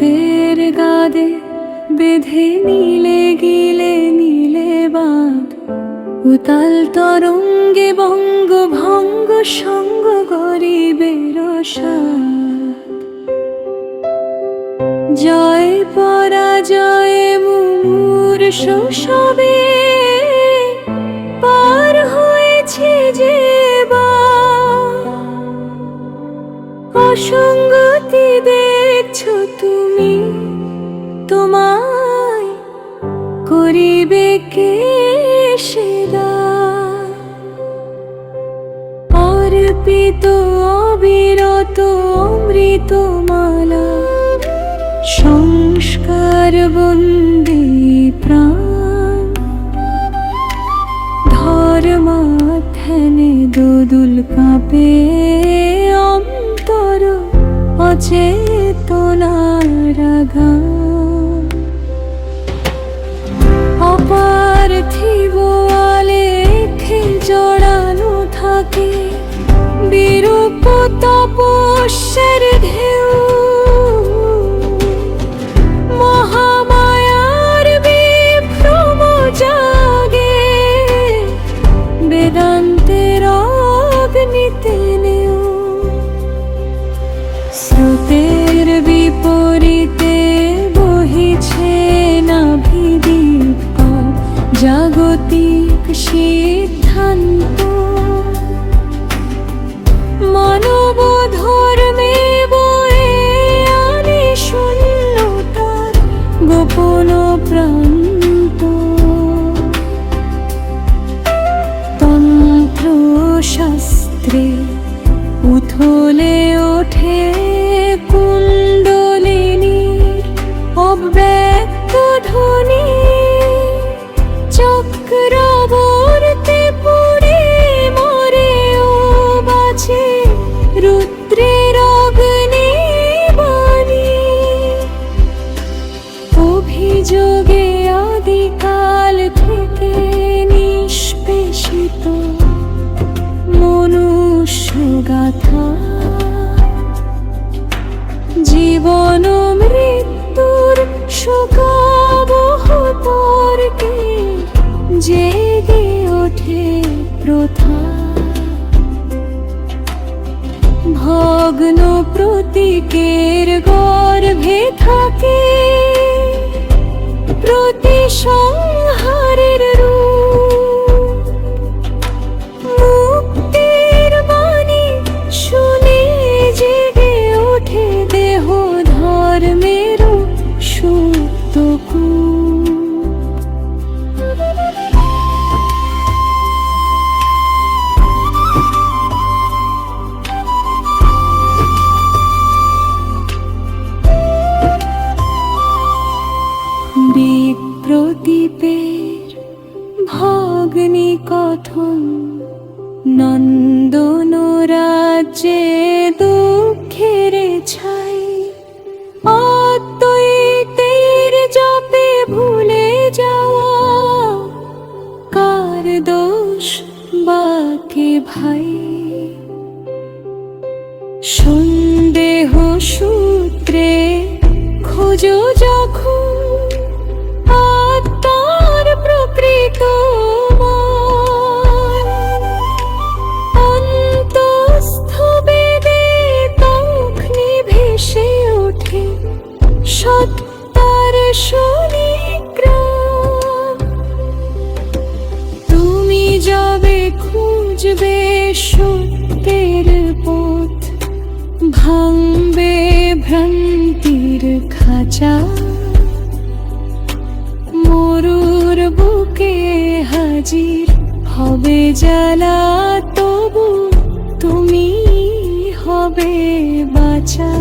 স্রোতের গাদে বেঁধে নীলে গিলে নীলে বাঁধ, উতাল তরঙ্গে বঙ্গ ভঙ্গ সঙ্গ গরিবের সাথ। জয় পরাজয়ে মুমূর্ষ সবে পার হয়েছে যে অসঙ্গতি দেখছো তুমি, তোমায় করিবে কে সেবা? অর্পিত অবিরত অমৃতমালা, সংস্কার বন্দী প্রাণ। ধর্মাধ্যানে দোদুল কাঁপে অন্তর, অচেতনার গান। অপার্থিব আলেখে জড়ানো থাকে বিরূপ তপস্যার ঢেউ। মহামায়ার বিভ্রম জাগে বেদান্তের অগ্নিতে নেও। স্রোতের বিপরীতে বহিছে নাভিদীপ্ত জাগতিক সিদ্ধান্ত। মানব ধর্মে বয়ে আনে শূন্যতার গোপন প্রান্ত। তন্ত্র শাস্ত্রে উথলে ওঠে কুণ্ডলিনীর অব্যক্ত ধ্বনি। চক্রবর্তী পুরে মরে ও বাঁচে রুদ্রের অগ্নি বাণী। অভিযোগে আদিকাল থেকে নিষ্পেষিত মনুষ্য গাথা। জীবন মৃত্যুর শোকাবহ তর্কে জেগে ওঠে প্রথা। ভগ্ন প্রতীকের গর্ভে থাকে প্রতিসংহারের রূপ। মুক্তির বাণী শুনে জেগে ওঠে দেহ ধর্মের সুপ্ত কূপ। প্রদীপের ভগ্নী কথন নন্দন রাজ্যে দুঃখের ছাই। অদ্বৈতের জপে ভুলে যাওয়া কার দোষ বাকে ভাই? সন্দেহ সূত্রে খোঁজো যখন আত্মার প্রকৃত মান। অন্তস্থ বেদে তখনি ভেসে ওঠে সত্তার শনিগ্রাম। তুমি যাবে খুঁজবে সত্যের পথ, ভাঙবে ভ্রান্তির খাঁচা। মরুর বুকে হাজির হবে জ্বালা, তবু তুমি হবে বাঁচা।